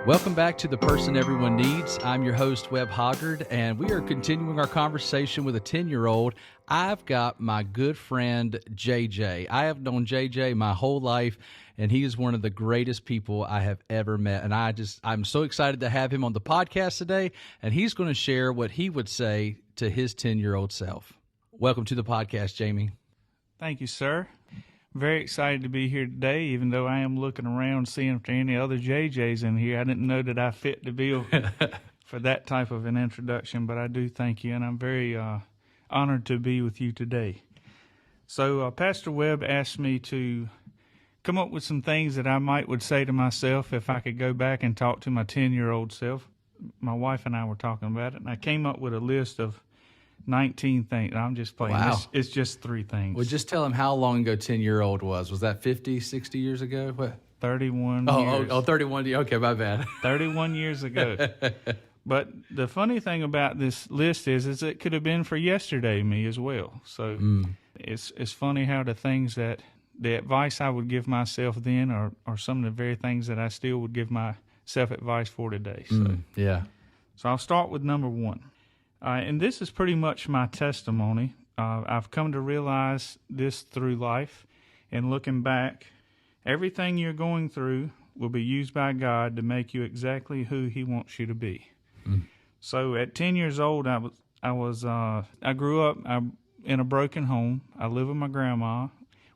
Welcome back to The Person Everyone Needs. I'm your host, Webb, and we are continuing our conversation with a 10-year-old. I've got my good friend, JJ. I have known JJ my whole life, and he is one of the greatest people I have ever met. And I'm so excited to have him on the podcast today, and he's going to share what he would say to his 10-year-old self. Welcome to the podcast, Jamie. Thank you, sir. Very excited to be here today, even though I am looking around seeing if there are any other JJs in here. I didn't know that I fit the bill for that type of an introduction, but I do thank you, and I'm very honored to be with you today. So Pastor Webb asked me to come up with some things that I would say to myself if I could go back and talk to my 10-year-old self. My wife and I were talking about it, and I came up with a list of 19 things. I'm just playing. Wow. It's just 3 things. Well, just tell him how long ago 10-year-old was. Was that 50, 60 years ago? What? 31 years. 31. Okay, my bad. 31 years ago. But the funny thing about this list is it could have been for yesterday me as well. So it's funny how the advice I would give myself then are some of the very things that I still would give myself advice for today. So, yeah. So I'll start with number 1. And this is pretty much my testimony. I've come to realize this through life, and looking back, everything you're going through will be used by God to make you exactly who He wants you to be. So at 10 years old, I grew up in a broken home. I lived with my grandma,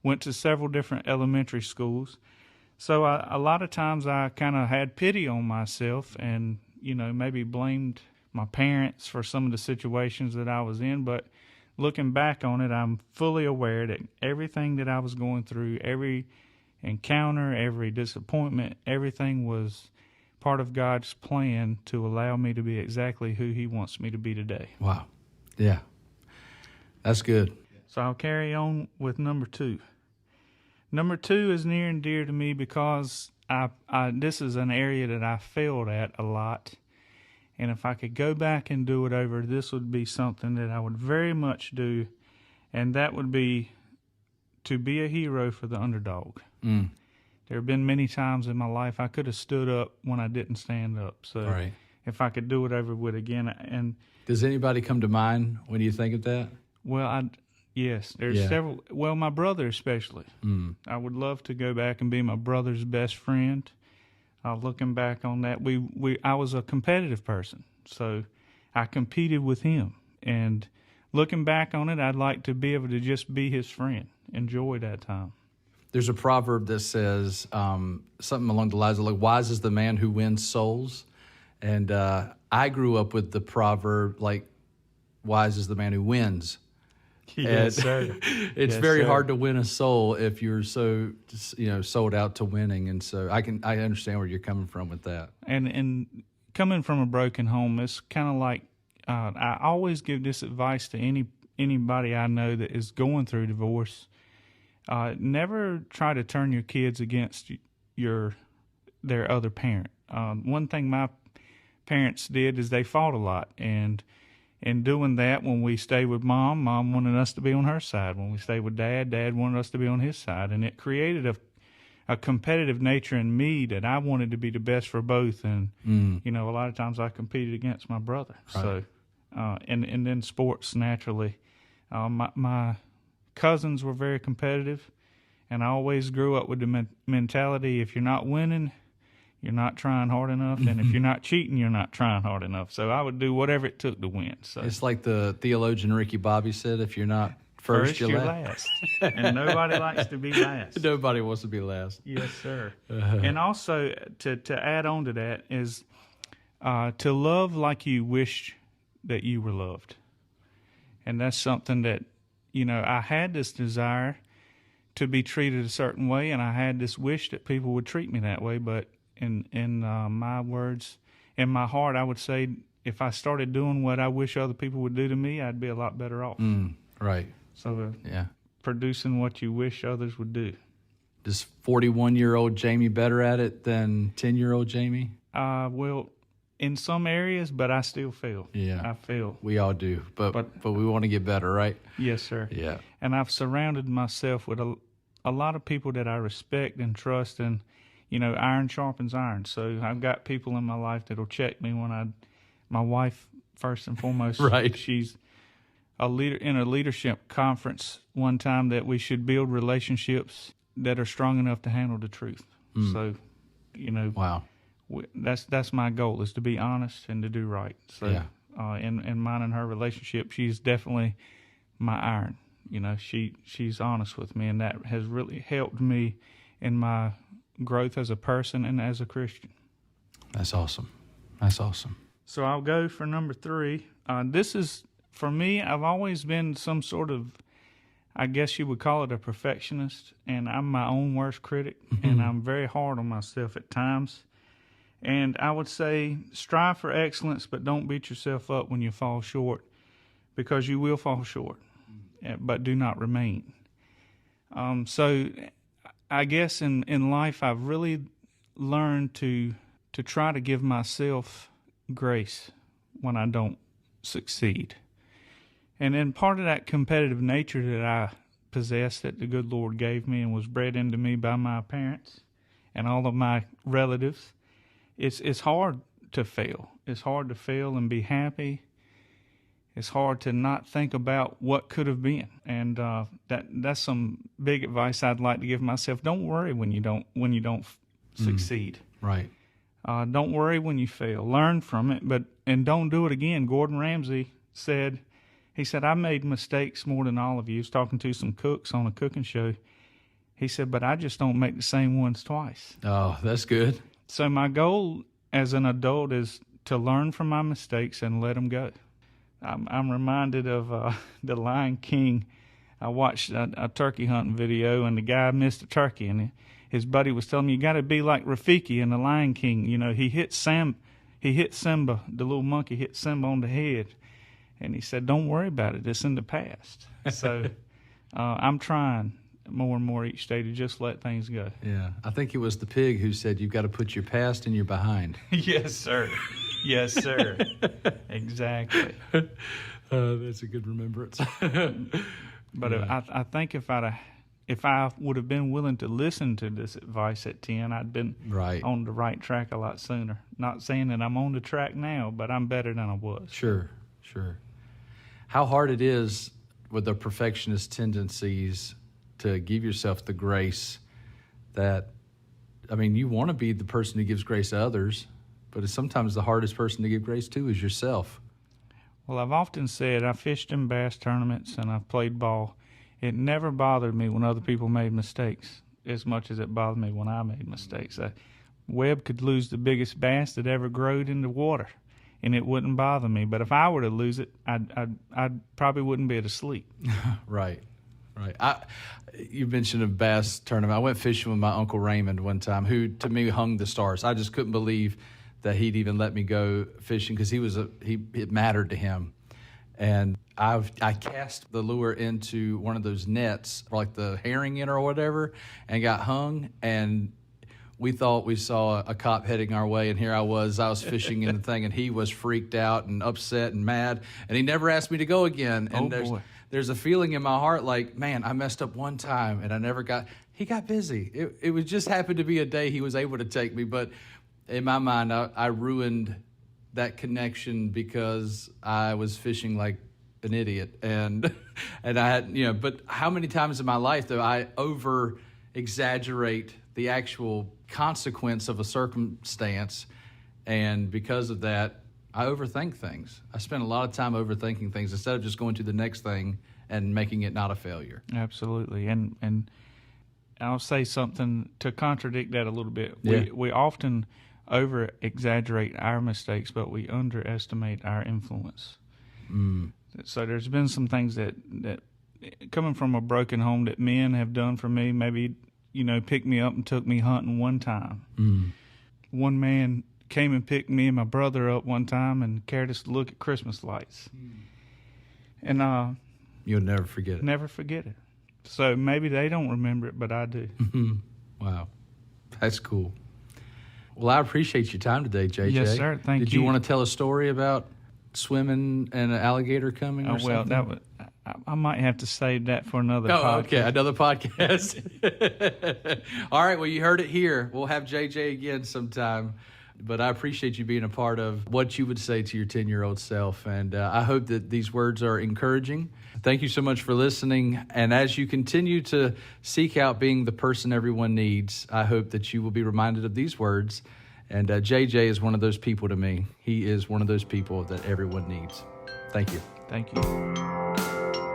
went to several different elementary schools. So a lot of times I kind of had pity on myself and, maybe blamed my parents for some of the situations that I was in, but looking back on it, I'm fully aware that everything that I was going through, every encounter, every disappointment, everything was part of God's plan to allow me to be exactly who He wants me to be today. Wow. Yeah. That's good. So I'll carry on with number 2. Number 2 is near and dear to me because this is an area that I failed at a lot. And if I could go back and do it over, this would be something that I would very much do, and that would be to be a hero for the underdog. There have been many times in my life I could have stood up when I didn't stand up. So if I could do it over with again. And does anybody come to mind when you think of that? Well, yes, there's several. Well, my brother especially. I would love to go back and be my brother's best friend. Looking back on that, I was a competitive person, so I competed with him. And looking back on it, I'd like to be able to just be his friend, enjoy that time. There's a proverb that says something along the lines of, like, wise is the man who wins souls. And I grew up with the proverb, like, wise is the man who wins. Yes, sir. It's very hard to win a soul if you're so, sold out to winning. And so I understand where you're coming from with that. And coming from a broken home, it's kind of like I always give this advice to anybody I know that is going through divorce. Never try to turn your kids against their other parent. One thing my parents did is they fought a lot, and in doing that, when we stayed with Mom wanted us to be on her side. When we stayed with Dad wanted us to be on his side. And it created a competitive nature in me that I wanted to be the best for both. And, a lot of times I competed against my brother. Right. So, and then sports, naturally. My cousins were very competitive, and I always grew up with the mentality, if you're not winning, you're not trying hard enough, and if you're not cheating, you're not trying hard enough. So I would do whatever it took to win. So it's like the theologian Ricky Bobby said, if you're not first you're last. And nobody likes to be last. Nobody wants to be last. Yes, sir. And also, to add on to that is to love like you wished that you were loved. And that's something that, I had this desire to be treated a certain way, and I had this wish that people would treat me that way, but in my words, in my heart, I would say if I started doing what I wish other people would do to me, I'd be a lot better off. Right. So producing what you wish others would do. Is 41-year-old Jamie better at it than 10-year-old Jamie? Well, in some areas, but I still fail. Yeah. I fail. We all do, but we want to get better, right? Yes, sir. Yeah. And I've surrounded myself with a lot of people that I respect and trust, and iron sharpens iron. So I've got people in my life that'll check me when my wife, first and foremost, Right. She's a leader in a leadership conference one time that we should build relationships that are strong enough to handle the truth. So, Wow. That's my goal, is to be honest and to do right. So, Yeah. In mine and her relationship, she's definitely my iron. She's honest with me, and that has really helped me in my growth as a person and as a Christian. That's awesome. That's awesome. So I'll go for number 3. This is, for me, I've always been some sort of, I guess you would call it, a perfectionist, and I'm my own worst critic, and I'm very hard on myself at times. And I would say strive for excellence, but don't beat yourself up when you fall short, because you will fall short, but do not remain. So I guess in life I've really learned to try to give myself grace when I don't succeed. And then part of that competitive nature that I possess, that the good Lord gave me and was bred into me by my parents and all of my relatives, it's hard to fail. It's hard to fail and be happy. It's hard to not think about what could have been. And that's some big advice I'd like to give myself. Don't worry when you don't succeed. Right. Don't worry when you fail. Learn from it, and don't do it again. Gordon Ramsay said, I made mistakes more than all of you. He was talking to some cooks on a cooking show. He said, but I just don't make the same ones twice. Oh, that's good. So my goal as an adult is to learn from my mistakes and let them go. I'm reminded of the Lion King. I watched a turkey hunting video, and the guy missed a turkey, and his buddy was telling me, you got to be like Rafiki in the Lion King. He hit Simba, the little monkey hit Simba on the head, and he said, don't worry about it. It's in the past. So I'm trying more and more each day to just let things go. Yeah. I think it was the pig who said you've got to put your past in your behind. Yes, sir. Yes, sir. Exactly. That's a good remembrance. But I think if I would have been willing to listen to this advice at 10, I'd been on the right track a lot sooner. Not saying that I'm on the track now, but I'm better than I was. Sure. How hard it is with the perfectionist tendencies to give yourself the grace that, you want to be the person who gives grace to others, but it's sometimes the hardest person to give grace to is yourself. Well, I've often said I fished in bass tournaments and I've played ball. It never bothered me when other people made mistakes as much as it bothered me when I made mistakes. Webb could lose the biggest bass that ever growed in the water, and it wouldn't bother me. But if I were to lose it, I probably wouldn't be able to sleep. Right. You mentioned a bass tournament. I went fishing with my Uncle Raymond one time, who to me hung the stars. I just couldn't believe that he'd even let me go fishing, because it mattered to him. And I cast the lure into one of those nets, like the herring in or whatever, and got hung. And we thought we saw a cop heading our way, and here I was fishing in the thing, and he was freaked out and upset and mad, and he never asked me to go again. And there's a feeling in my heart like, man, I messed up one time, and he got busy. It was just happened to be a day he was able to take me, but in my mind, I ruined that connection because I was fishing like an idiot, and I had, but how many times in my life do I over exaggerate the actual consequence of a circumstance, and because of that, I overthink things. I spend a lot of time overthinking things instead of just going to the next thing and making it not a failure. Absolutely, and I'll say something to contradict that a little bit. Yeah. We often over-exaggerate our mistakes, but we underestimate our influence. So there's been some things that coming from a broken home that men have done for me, maybe, picked me up and took me hunting one time. One man came and picked me and my brother up one time and carried us to look at Christmas lights. And you'll never forget it. Never forget it. So maybe they don't remember it, but I do. Wow. That's cool. Well, I appreciate your time today, JJ. Yes, sir. Thank you. Did you want to tell a story about swimming and an alligator coming or something? Well, I might have to save that for another Oh, podcast. okay, another podcast. All right, well, you heard it here. We'll have JJ again sometime. But I appreciate you being a part of what you would say to your 10-year-old self. And I hope that these words are encouraging. Thank you so much for listening. And as you continue to seek out being the person everyone needs, I hope that you will be reminded of these words. And JJ is one of those people to me. He is one of those people that everyone needs. Thank you. Thank you.